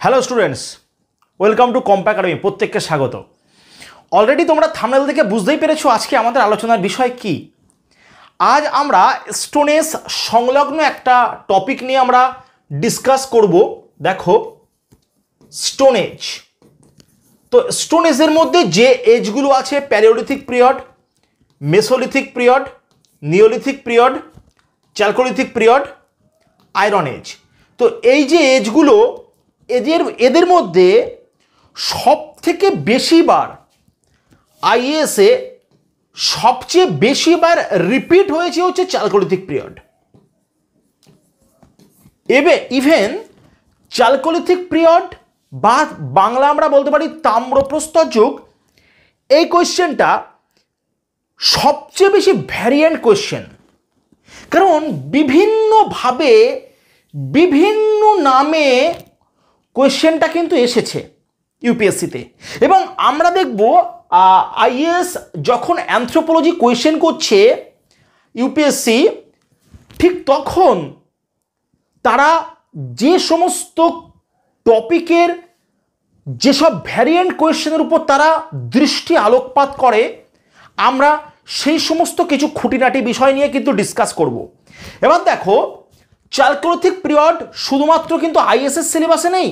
Hello students, welcome to কম্পা academy. প্রত্যেককে স্বাগত। অলরেডি তোমরা থাম্বনেল দেখে বুঝতেই পেরেছো আজকে আমাদের আলোচনার বিষয় কি। আজ আমরা স্টোন এজ সংলগ্ন একটা টপিক নিয়ে আমরা ডিসকাস করব। দেখো, স্টোন এজ। তো স্টোন এজের মধ্যে যে এজগুলো আছে, palaeolithic period, mesolithic period, neolithic period, chalcolithic period, iron age. তো এই যে এজগুলো, এদের মধ্যে সব থেকে বেশিবার আইএএসে সবচেয়ে বেশিবার রিপিট হয়েছে হচ্ছে chalcolithic period. Even chalcolithic period বা বাংলা আমরা বলতে পারি তাম্রপ্রস্তর যুগ, এই কোয়েশ্চেনটা সবচেয়ে বেশি ভ্যারিয়েন্ট কোয়েশ্চেন। কারণ বিভিন্নভাবে বিভিন্ন নামে কোয়েশ্চেনটা কিন্তু এসেছে ইউপিএসসিতে। এবং আমরা দেখব আইএএস যখন অ্যানথ্রোপোলজি কোয়েশ্চেন করছে ইউপিএসসি, ঠিক তখন তারা যে সমস্ত টপিকের যেসব ভ্যারিয়েন্ট কোয়েশ্চেনের উপর তারা দৃষ্টি আলোকপাত করে, আমরা সেই সমস্ত কিছু খুঁটিনাটি বিষয় নিয়ে কিন্তু ডিসকাস করব। এবার দেখো, চ্যালকোলিথিক পিরিয়ড শুধুমাত্র কিন্তু আইএসএস সিলেবাসে নেই,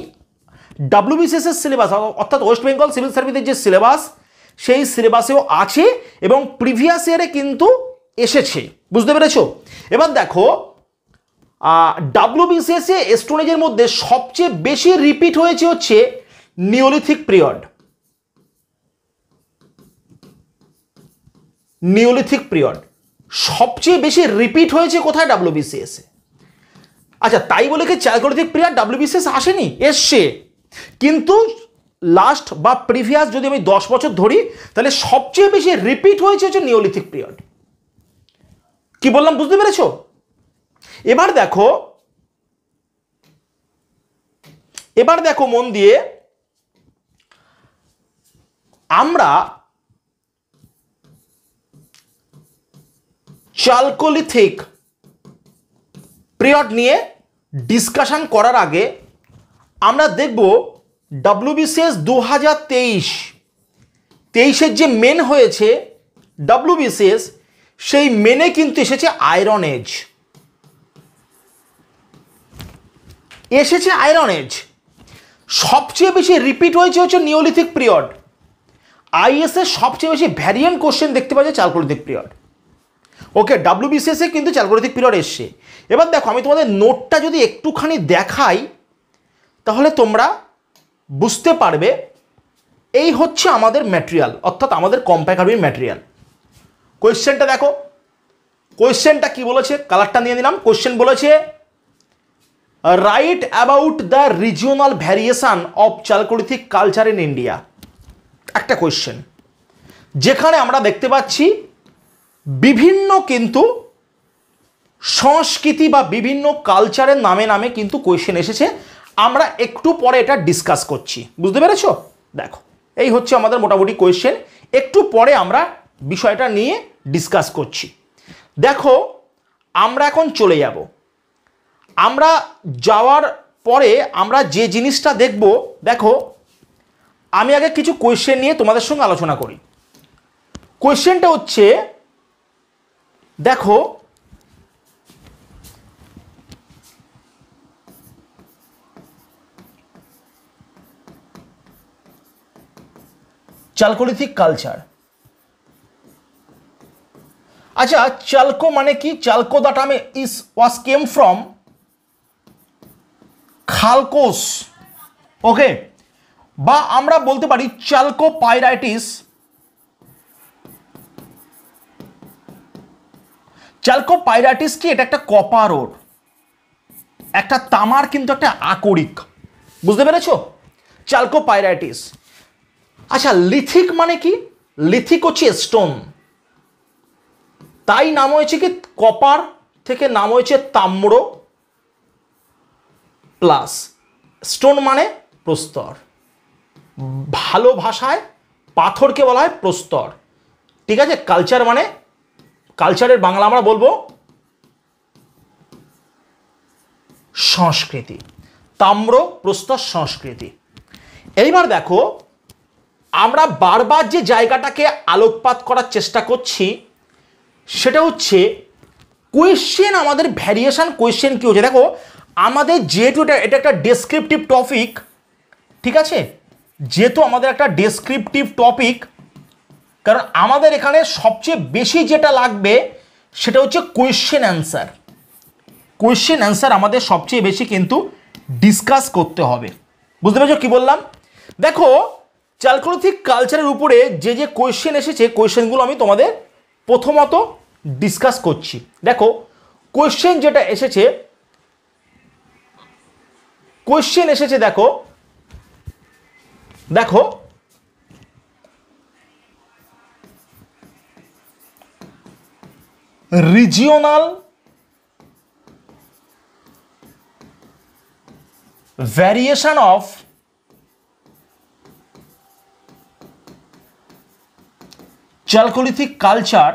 ডাব্লিউবিসিএস এর সিলেবাস অর্থাৎ ওয়েস্ট বেঙ্গল সিভিল সার্ভিসের যে সিলেবাস, সেই সিলেবাসেও আছে এবং প্রিভিয়াস ইয়ারে কিন্তু এসেছে। বুঝতে পেরেছো? এবার দেখো, ডাব্লিউবিসিএস এ স্টোন এজের মধ্যে সবচেয়ে বেশি রিপিট হয়েছে হচ্ছে নিওলিথিক পিরিয়ড। নিওলিথিক পিরিয়ড সবচেয়ে বেশি রিপিট হয়েছে কোথায়? ডাব্লিউবিসিএস এ। আচ্ছা, তাই বলে কি চ্যালকোলিথিক পিরিয়ড ডাব্লিউবিসিএস আসেনি? এসছে, কিন্তু লাস্ট বা প্রিভিয়াস যদি আমি 10 বছর ধরি, তাহলে সবচেয়ে বেশি রিপিট হয়েছে হচ্ছে নিওলিথিক পিরিয়ড। কি বললাম বুঝতে পেরেছো? এবার দেখো মন দিয়ে, আমরা চ্যালকোলিথিক পিরিয়ড নিয়ে ডিসকাশন করার আগে আমরা দেখব ডাব্লিউবিসিএস 2023-এর যে মেন হয়েছে ডাব্লিউবিসিএস, সেই মেনে কিন্তু এসেছে আয়রন এজ। আয়রন এজ সবচেয়ে বেশি রিপিট হয়েছে হচ্ছে নিওলিথিক পিরিয়ড। আইএস এর সবচেয়ে বেশি ভ্যারিয়েন্ট কোশ্চেন দেখতে পাওয়া যায় চ্যালকোলিথিক পিরিয়ড। ওকে, ডাব্লিউবিসিএস এ কিন্তু চ্যালকোলিথিক পিরিয়ড এসছে। এবার দেখো, আমি তোমাদের নোটটা যদি একটুখানি দেখাই তাহলে তোমরা বুঝতে পারবে। এই হচ্ছে আমাদের ম্যাটেরিয়াল, অর্থাৎ আমাদের কম্পা একাডেমির ম্যাটেরিয়াল। কোয়েশ্চেনটা দেখো, কোয়েশ্চেনটা কি বলেছে, কালারটা নিয়ে নিলাম। কোয়েশ্চেন বলেছে, right about the regional variation of chalcolithic culture in India. একটা কোয়েশ্চেন যেখানে আমরা দেখতে পাচ্ছি বিভিন্ন কিন্তু সংস্কৃতি বা বিভিন্ন কালচারের নামে নামে কিন্তু কোয়েশ্চেন এসেছে। আমরা একটু পরে এটা ডিসকাস করছি। বুঝতে পেরেছো? দেখো, এই হচ্ছে আমাদের মোটামুটি কোয়েশ্চেন। একটু পরে আমরা বিষয়টা নিয়ে ডিসকাস করছি। দেখো, আমরা এখন চলে যাব। আমরা যাওয়ার পরে আমরা যে জিনিসটা দেখব, দেখো, আমি আগে কিছু কোয়েশ্চেন নিয়ে তোমাদের সঙ্গে আলোচনা করি। কোয়েশ্চেনটা হচ্ছে, দেখো, চ্যালকোলিথিক কালচার। আচ্ছা, চালকো মানে কি? Chalco the term was came from khalkos. Okay, বা আমরা বলতে পারি চালকো পাইরাইটিস। চালকো পাইরাইটিস কি? এটা একটা কপার ওর, একটা তামার কিন্তু একটা আকরিক। বুঝতে পেরেছো? চালকো পাইরাইটিস। আচ্ছা, লিথিক মানে কি? লিথিক হচ্ছে স্টোন, তাই নাম হয়েছে কি, কপার থেকে নাম হয়েছে তাম্র প্লাস স্টোন মানে প্রস্তর। ভালো ভাষায় পাথরকে বলা হয় প্রস্তর। ঠিক আছে? কালচার মানে, কালচারের বাংলা আমরা বলবো সংস্কৃতি। তাম্রপ্রস্তর সংস্কৃতি। এইবার দেখো আমরা বারবার যে জায়গাটাকে আলোকপাত করার চেষ্টা করছি সেটা হচ্ছে কোয়েশ্চেন, আমাদের ভ্যারিয়েশন কোয়েশ্চেন কি হচ্ছে। দেখো আমাদের যেহেতু এটা একটা ডেসক্রিপটিভ টপিক, ঠিক আছে, যেহেতু আমাদের একটা ডেসক্রিপটিভ টপিক, কারণ আমাদের এখানে সবচেয়ে বেশি যেটা লাগবে সেটা হচ্ছে কোয়েশ্চেন অ্যান্সার। কোয়েশ্চেন অ্যান্সার আমাদের সবচেয়ে বেশি কিন্তু ডিসকাস করতে হবে। বুঝতে পেরেছো কি বললাম? দেখো চালকোলিথিক কালচারের উপরে যে যে কোয়েশ্চেন এসেছে, কোয়েশ্চেনগুলো আমি তোমাদের প্রথমত ডিসকাস করছি। দেখো কোয়েশ্চেন যেটা এসেছে, কোয়েশ্চেন এসেছে দেখো দেখো regional variation of Chalcolithic culture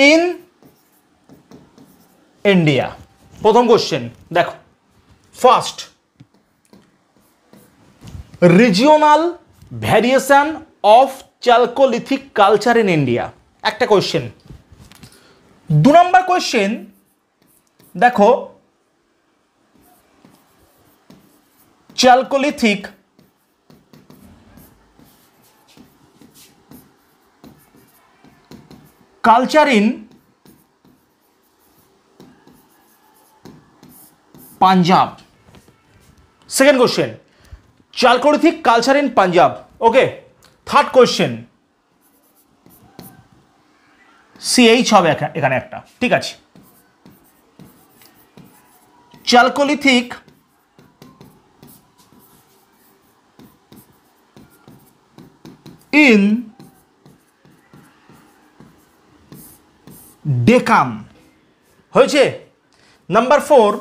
in India। প্রথম কোশ্চেন দেখো, first regional variation of Chalcolithic culture in India, একটা কোশ্চেন। 2 নম্বর কোশ্চেন দেখো Chalcolithic culture in Punjab. Second question Chalcolithic culture in Punjab. Okay, third question CH হবে এখানে একটা, ঠিক আছে। Chalcolithic in Deccan হয়েছে। Number 4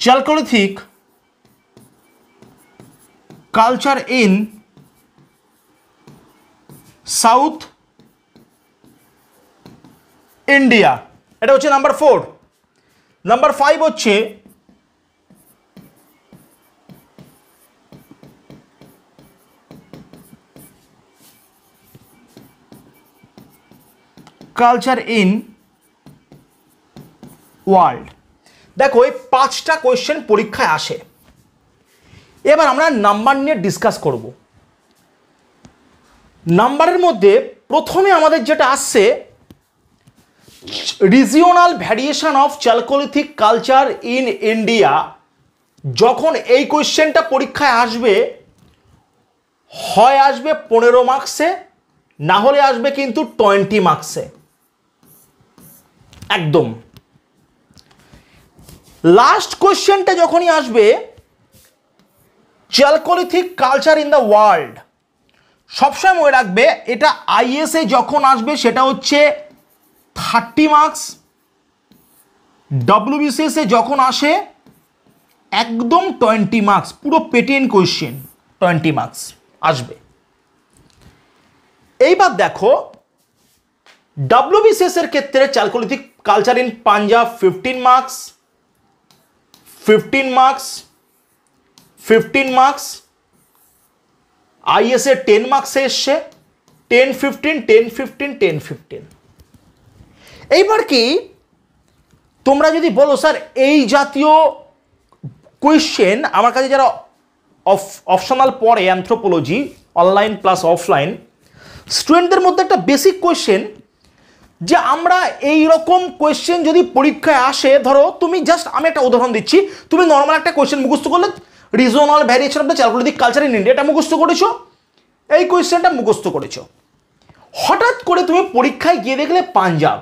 Chalcolithic culture in south India, এটা হচ্ছে নাম্বার 4। নাম্বার 5 হচ্ছে কালচার ইন ওয়ার্ল্ড। দেখো এই 5টা কোয়েশ্চেন পরীক্ষায় আসে। এবার আমরা নাম্বার নিয়ে ডিসকাস করব। নাম্বারের মধ্যে প্রথমে আমাদের যেটা আসছে regional variation of Chalcolithic culture in India. যখন এই কোয়েশ্চেনটা পরীক্ষায় আসবে, হয় আসবে 15 মার্কসে, না হলে আসবে কিন্তু 20 মার্কসে একদম। লাস্ট কোয়েশ্চেনটা যখনই আসবে Chalcolithic culture in the world, সবসময় মনে রাখবে এটা আইএসএ যখন আসবে সেটা হচ্ছে 30 মার্কস, ডব্লিউবিসিএসে যখন আসে একদম 20 মার্কস, পুরো পেটেন্ট কোয়েশ্চেন 20 মার্কস আসবে। এইবার দেখো ডব্লিউবিসিএস এর ক্ষেত্রে Chalcolithic culture in Punjab 15 marks, 15 marks, 15 marks. ISA 10 মার্কসে এসছে, 10 15 10 15 10 15। এইবার কি তোমরা যদি বলো স্যার এই জাতীয় কোয়েশ্চেন আমার কাছে যারা অপশনাল পড়ে অ্যানথ্রোপোলজি অনলাইন প্লাস অফলাইন স্টুডেন্টদের মধ্যে একটা বেসিক কোয়েশ্চেন যে আমরা এই রকম কোয়েশ্চেন যদি পরীক্ষায় আসে, ধরো তুমি জাস্ট, আমি একটা উদাহরণ দিচ্ছি, তুমি নর্মাল একটা কোয়েশ্চেন মুখস্থ করলে regional variation of the Chalcolithic culture in India, এটা মুখস্থ করেছো, এই কোয়েশ্চেনটা মুখস্থ করেছো। হঠাৎ করে তুমি পরীক্ষায় গিয়ে দেখলে পাঞ্জাব,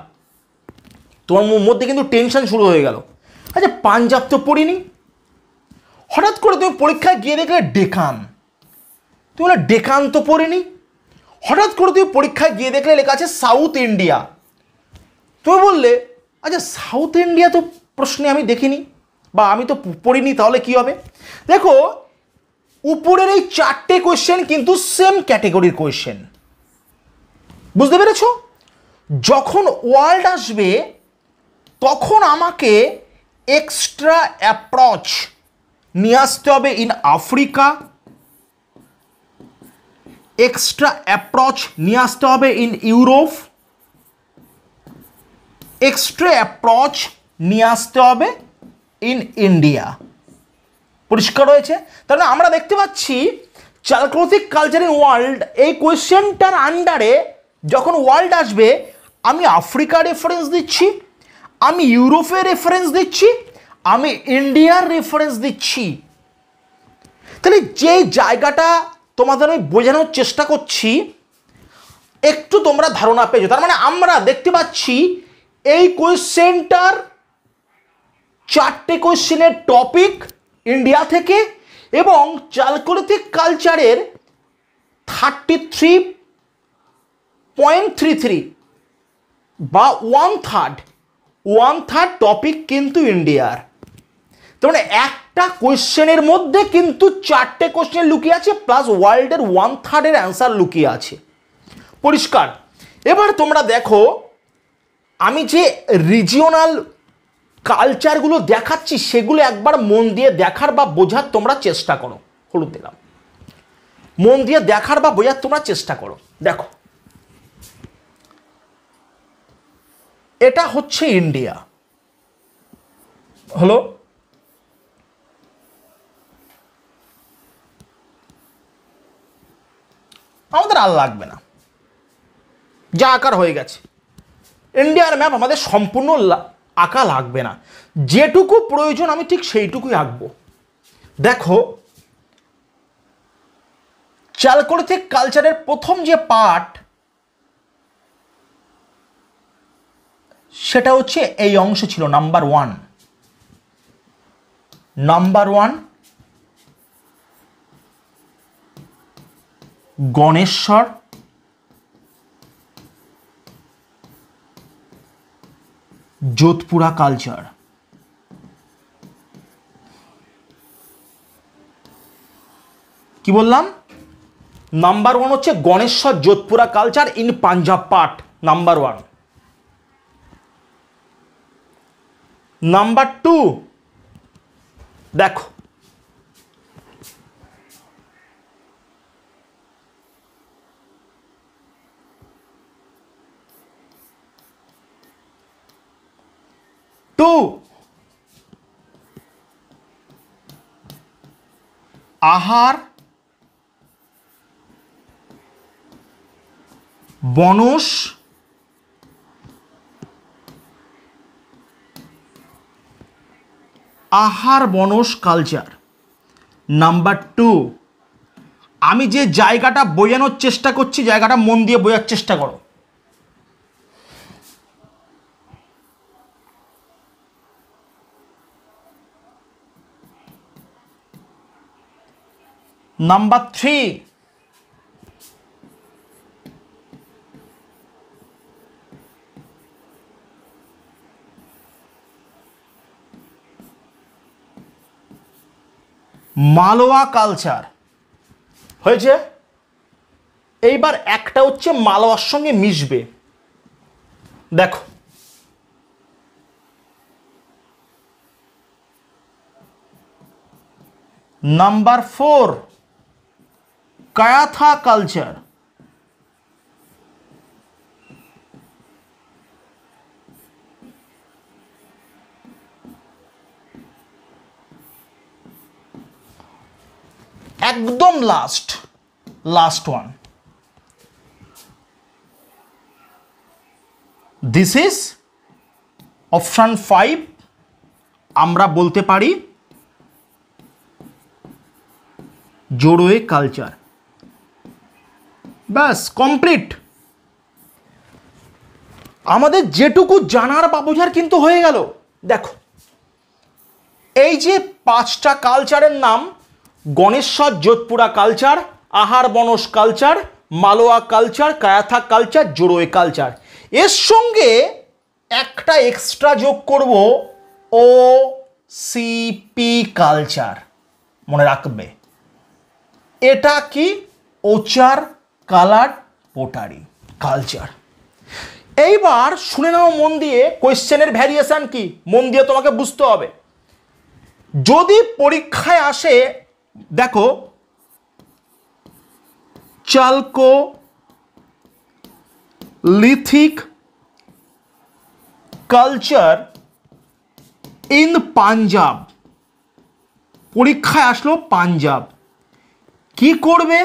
তোমার মধ্যে কিন্তু টেনশন শুরু হয়ে গেল। আচ্ছা পাঞ্জাব তো পড়িনি। হঠাৎ করে তুমি পরীক্ষায় গিয়ে দেখলে ডেকান, তুমি বলে ডেকান তো পড়িনি। হঠাৎ করে তুমি পরীক্ষায় গিয়ে দেখলে লেখা আছে সাউথ ইন্ডিয়া, তুমি বললে আচ্ছা সাউথ ইন্ডিয়া তো প্রশ্নে আমি দেখিনি বা আমি তো পড়িনি, তাহলে কি হবে? দেখো উপরের এই 4টে কোয়েশ্চেন কিন্তু সেম ক্যাটেগরির কোয়েশ্চেন, বুঝতে পেরেছ? যখন ওয়ার্ল্ড আসবে তখন আমাকে এক্সট্রা অ্যাপ্রোচ নিয়ে আসতে হবে ইন আফ্রিকা, এক্সট্রা অ্যাপ্রোচ নিয়ে আসতে হবে ইন ইউরোপ, এক্সট্রা অ্যাপ্রোচ নিয়ে আসতে হবে ইন ইন্ডিয়া। পরিষ্কার হয়েছে? তাহলে আমরা দেখতে পাচ্ছি চালকোলিথিক কালচার ইন ওয়ার্ল্ড, এই কোয়েশ্চেনটার আন্ডারে যখন ওয়ার্ল্ড আসবে আমি আফ্রিকার রেফারেন্স দিচ্ছি, আমি ইউরোপের রেফারেন্স দিচ্ছি, আমি ইন্ডিয়ার রেফারেন্স দিচ্ছি। তাহলে যে জায়গাটা তোমাদের আমি বোঝানোর চেষ্টা করছি একটু তোমরা ধারণা পেয়েছো। তার মানে আমরা দেখতে পাচ্ছি এই কোয়েশ্চেনটার 4টে কোয়েশ্চেনের টপিক ইন্ডিয়া থেকে এবং চালকোলিথিক কালচারের 33.33 বা ওয়ান থার্ড টপিক কিন্তু ইন্ডিয়ার। তার মানে একটা কোয়েশ্চেনের মধ্যে কিন্তু 4টে কোয়েশ্চেন লুকিয়ে আছে, প্লাস ওয়ার্ল্ডের 1/3 অ্যান্সার লুকিয়ে আছে। পরিষ্কার? এবার তোমরা দেখো আমি যে রিজিওনাল কালচারগুলো দেখাচ্ছি সেগুলো একবার মন দিয়ে দেখার বা বোঝার তোমরা চেষ্টা করো। হলুদ দিলাম, মন দিয়ে দেখার বা বোঝার তোমরা চেষ্টা করো। দেখো এটা হচ্ছে ইন্ডিয়া, হলো আমাদের আর লাগবে না, যা আকার হয়ে গেছে। ইন্ডিয়ার ম্যাপ আমাদের সম্পূর্ণ আঁকা লাগবে না, যেটুকু প্রয়োজন আমি ঠিক সেইটুকুই আঁকবো। দেখো চালকোলিথিক কালচারের প্রথম যে পার্ট সেটা হচ্ছে এই অংশ ছিল নাম্বার 1। গণেশ্বর, যোধপুরা কালচার। কি বললাম? নাম্বার 1 হচ্ছে Ganeshwar Jodhpura culture in Punjab part, number 1। Number 2 দেখো আহার, বনস, আহার বনস কালচার। নাম্বার 2 আমি যে জায়গাটা বোঝানোর চেষ্টা করছি জায়গাটা মন দিয়ে বোঝার চেষ্টা করো। নাম্বার 3 মালওয়া কালচার হয়েছে। এইবার একটা হচ্ছে মালওয়ার সঙ্গে মিশবে। দেখো নাম্বার 4 কায়াথা কালচার। একদম last one, this is option 5। আমরা বলতে পারি জোড়োয়ে কালচার। ব্যাস কমপ্লিট। আমাদের যেটুকু জানার বা বোঝার কিন্তু হয়ে গেল। দেখো এই যে 5টা কালচারের নাম, Ganeswar Jodhpura culture, Ahar Banas culture, Malwa culture, Kayatha culture, Jorwe culture, এর সঙ্গে একটা এক্সট্রা যোগ করব OCP কালচার। মনে রাখবে এটা কি? ওচার কালার পোটারি। কালচার। এইবার শুনে নাও মন দিয়ে কোয়েশ্চেনের ভ্যারিয়েশন কি, মন দিয়ে তোমাকে বুঝতে হবে। যদি পরীক্ষায় আসে দেখো চালকোলিথিক কালচার ইন পাঞ্জাব, পরীক্ষায় আসলো পাঞ্জাব, কি করবে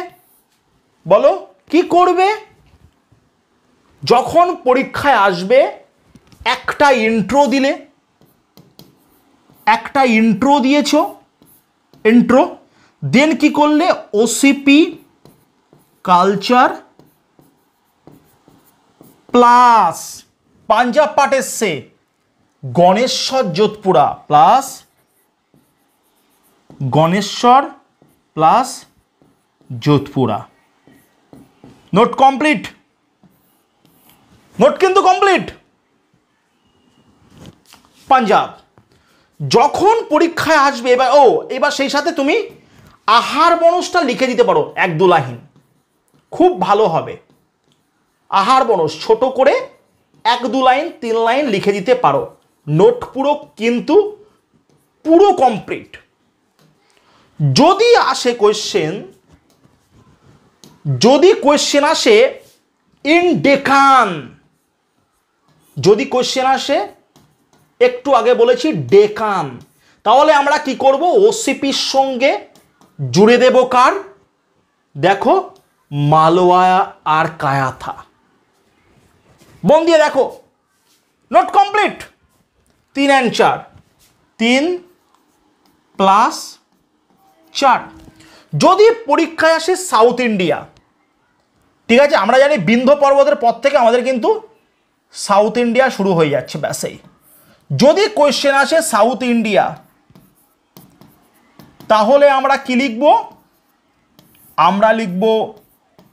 বলো, কি করবে? যখন পরীক্ষায় আসবে একটা ইন্ট্রো দিলে, একটা ইন্ট্রো দিয়েছ, ইন্ট্রো, দেন কি করলে ওসিপি কালচার প্লাস পাঞ্জাব পাঠ এসছে Ganeshwar Jodhpura plus Ganeshwar plus Jodhpura. Note complete, note কিন্তু কমপ্লিট। পাঞ্জাব যখন পরীক্ষায় আসবে এবার এবার সেই সাথে তুমি আহার বনসটা লিখে দিতে পারো 1-2 লাইন, খুব ভালো হবে। আহার বনস ছোট করে 1-2 লাইন 3 লাইন লিখে দিতে পারো। নোট পুরো কিন্তু পুরো কমপ্লিট। যদি আসে কোয়েশ্চেন, যদি কোয়েশ্চেন আসে ইন ডেকান, যদি কোয়েশ্চেন আসে একটু আগে বলেছি ডেকান, তাহলে আমরা কি করব, ওসিপির সঙ্গে জুড়ে দেব কার, দেখো মালওয়া আর কায়াথা। মন দিয়ে দেখো, নোট কমপ্লিট। 3 and 4, 3 + 4। যদি পরীক্ষায় আসে সাউথ ইন্ডিয়া, ঠিক আছে, আমরা জানি বিন্ধ্য পর্বতের পর থেকে আমাদের কিন্তু সাউথ ইন্ডিয়া শুরু হয়ে যাচ্ছে ব্যাসেই। যদি কোয়েশ্চেন আসে সাউথ ইন্ডিয়া, তাহলে আমরা কি লিখব, আমরা লিখব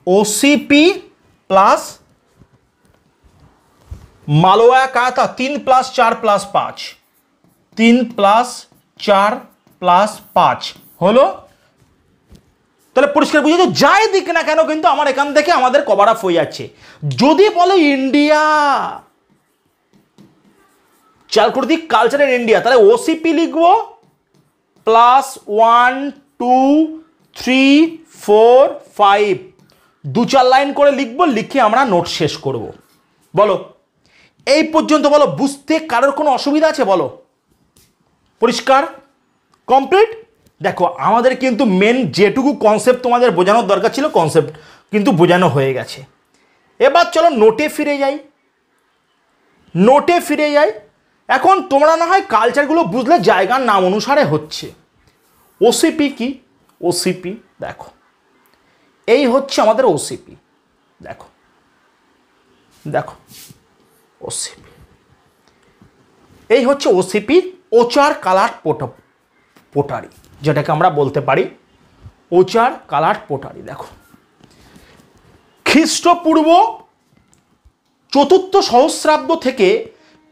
ওসিপি প্লাস মালওয়া কায়াথা 3 + 4 + 5, 3 + 4 + 5 হলো। তাহলে পরিষ্কার বুঝেছো, যাই দিক না কেন কিন্তু আমার এখান থেকে আমাদের কভার আপ হয়ে যাচ্ছে। যদি বলে ইন্ডিয়া, চালকোলিথিক কালচারের ইন্ডিয়া, তাহলে ওসিপি লিখব +1 2 3 4 5, 2-4 লাইন করে লিখবো, লিখে আমরা নোট শেষ করব। বলো এই পর্যন্ত, বলো বুঝতে কারোর কোনো অসুবিধা আছে বলো? পরিষ্কার, কমপ্লিট। দেখো আমাদের কিন্তু মেন যেটুকু কনসেপ্ট তোমাদের বোঝানোর দরকার ছিল, কনসেপ্ট কিন্তু বোঝানো হয়ে গেছে। এবার চলো নোটে ফিরে যাই, নোটে ফিরে যাই। এখন তোমরা না হয় কালচারগুলো বুঝলে জায়গার নাম অনুসারে হচ্ছে। ওসিপি কি, ওসিপি দেখো এই হচ্ছে আমাদের ওসিপি, দেখো দেখো ওসিপি, এই হচ্ছে ওসিপি, ওচার কালার পোটারি, যেটাকে আমরা বলতে পারি ওচার কালার পোটারি। দেখো খ্রিস্টপূর্ব 4th সহস্রাব্দ থেকে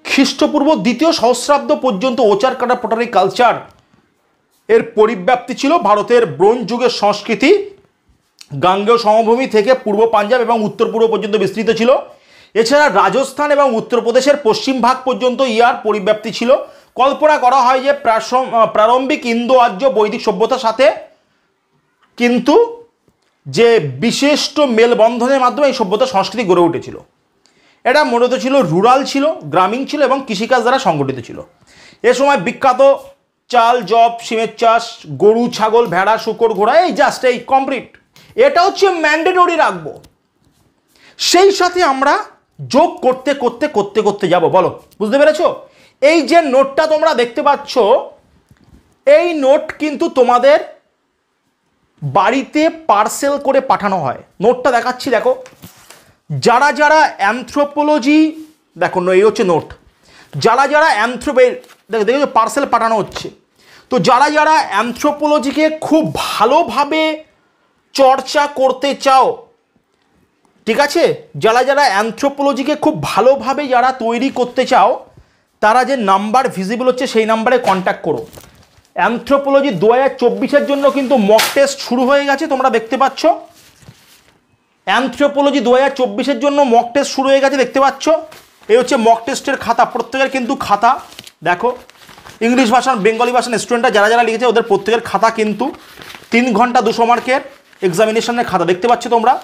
খ্রিস্টপূর্ব 2য় সহস্রাব্দ পর্যন্ত ওচার কালার পোটারি কালচার এর পরিব্যাপ্তি ছিল ভারতের ব্রোঞ্জ যুগের সংস্কৃতি গাঙ্গেয় সমভূমি থেকে পূর্ব পাঞ্জাব এবং উত্তর পূর্ব পর্যন্ত বিস্তৃত ছিল। এছাড়া রাজস্থান এবং উত্তরপ্রদেশের পশ্চিম ভাগ পর্যন্ত ইহার পরিব্যাপ্তি ছিল। কল্পনা করা হয় যে প্রারম্ভিক ইন্দো আর্য বৈদিক সভ্যতার সাথে কিন্তু যে বিশিষ্ট মেলবন্ধনের মাধ্যমে এই সভ্যতা সংস্কৃতি গড়ে উঠেছিল। এটা মূলত ছিল রুরাল ছিল, গ্রামীণ ছিল এবং কৃষিকাজ দ্বারা সংগঠিত ছিল। এ সময় বিখ্যাত চাল, জব, সিমের চাষ, গরু, ছাগল, ভেড়া, শূকর, ঘোড়া, এই জাস্ট এই কমপ্লিট। এটা হচ্ছে ম্যান্ডেটরি রাখবো, সেই সাথে আমরা যোগ করতে করতে করতে করতে যাব। বলো বুঝতে পেরেছো? এই যে নোটটা তোমরা দেখতে পাচ্ছ, এই নোট কিন্তু তোমাদের বাড়িতে পার্সেল করে পাঠানো হয়। নোটটা দেখাচ্ছি, দেখো যারা যারা অ্যানথ্রোপোলজি, দেখো এই হচ্ছে নোট, যারা যারা দেখো পার্সেল পাঠানো হচ্ছে, তো যারা যারা অ্যানথ্রোপোলজিকে খুব ভালোভাবে চর্চা করতে চাও, ঠিক আছে, যারা যারা অ্যানথ্রোপোলজিকে খুব ভালোভাবে যারা তৈরি করতে চাও, তারা যে নাম্বার ভিজিবল হচ্ছে সেই নাম্বারে কন্ট্যাক্ট করো। অ্যানথ্রোপোলজি 2024-এর জন্য কিন্তু মক টেস্ট শুরু হয়ে গেছে, তোমরা দেখতে পাচ্ছ। অ্যানথ্রোপোলজি 2024-এর জন্য মক টেস্ট শুরু হয়ে গেছে, দেখতে পাচ্ছ। এই হচ্ছে মক টেস্টের খাতা, প্রত্যেকের কিন্তু খাতা দেখো, ইংলিশ ভাষার বেঙ্গলি ভাষার স্টুডেন্টরা যারা যারা লিখেছে ওদের প্রত্যেকের খাতা কিন্তু 3 ঘন্টা 200 মার্কের এক্সামিনেশনের খাতা, দেখতে পাচ্ছ তোমরা।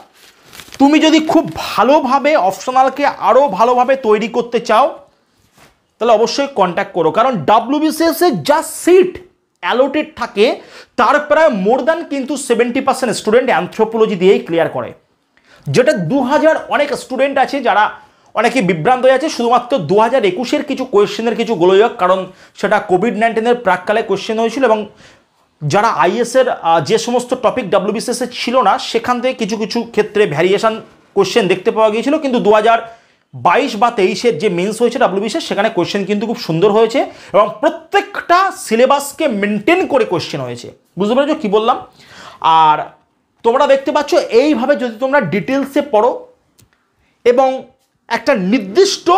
তুমি যদি খুব ভালোভাবে অপশনালকে আরও ভালোভাবে তৈরি করতে চাও তাহলে অবশ্যই কন্ট্যাক্ট করো, কারণ WBCS এর যা সিট অ্যালোটেড থাকে তার প্রায় মোর দ্যান কিন্তু 70% স্টুডেন্ট অ্যানথ্রোপোলজি দিয়েই ক্লিয়ার করে, যেটা 2000 অনেক স্টুডেন্ট আছে যারা অনেকে বিভ্রান্ত হয়ে আছে শুধুমাত্র 2021-এর কিছু কোয়েশ্চেনের কিছু গোলযোগ, কারণ সেটা কোভিড-19-এর প্রাককালে কোয়েশ্চেন হয়েছিল এবং যারা আইএসের যে সমস্ত টপিক WBCS এ ছিল না সেখান থেকে কিছু কিছু ক্ষেত্রে ভ্যারিয়েশন কোয়েশ্চেন দেখতে পাওয়া গিয়েছিল, কিন্তু 2022 বা 23-এর যে মেন্স হয়েছে WBCS সেখানে কোয়েশ্চেন কিন্তু খুব সুন্দর হয়েছে এবং প্রত্যেকটা সিলেবাসকে মেনটেন করে কোয়েশ্চেন হয়েছে। বুঝতে পেরেছো কি বললাম? আর তোমরা দেখতে পাচ্ছ এইভাবে যদি তোমরা ডিটেলসে পড়ো এবং একটা নির্দিষ্ট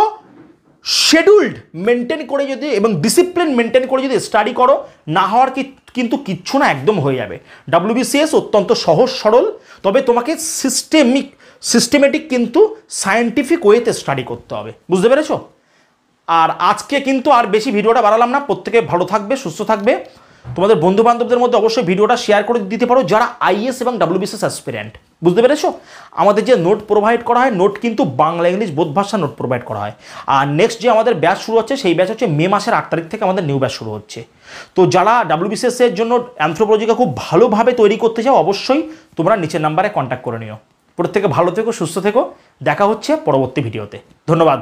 শেডিউল্ড মেনটেন করে যদি এবং ডিসিপ্লিন মেনটেন করে যদি স্টাডি করো, না হওয়ার কিন্তু কিচ্ছু না, একদম হয়ে যাবে। WBCS অত্যন্ত সহজ সরল, তবে তোমাকে সিস্টেমেটিক কিন্তু সায়েন্টিফিক ওয়েতে স্টাডি করতে হবে। বুঝতে পেরেছো? আর আজকে কিন্তু আর বেশি ভিডিওটা বাড়ালাম না, প্রত্যেকে ভালো থাকবে, সুস্থ থাকবে। তোমাদের বন্ধু বান্ধবদের মধ্যে অবশ্যই ভিডিওটা শেয়ার করে দিতে পারো যারা আইএস এবং WBCS অ্যাসপিরেন্ট। বুঝতে পেরেছো? আমাদের যে নোট প্রোভাইড করা হয়, নোট কিন্তু বাংলা ইংলিশ বোধ ভাষা নোট প্রোভাইড করা হয়। আর নেক্সট যে আমাদের ব্যাচ শুরু হচ্ছে সেই ব্যাচ হচ্ছে মে মাসের 8 তারিখ থেকে আমাদের নিউ ব্যাচ শুরু হচ্ছে। তো যারা WBCS এর জন্য অ্যানথ্রোপোলজিকে খুব ভালোভাবে তৈরি করতে চাও অবশ্যই তোমরা নিচের নাম্বারে কন্ট্যাক্ট করে নিও। প্রত্যেকে ভালো থেকো, সুস্থ থেকো, দেখা হচ্ছে পরবর্তী ভিডিওতে। ধন্যবাদ।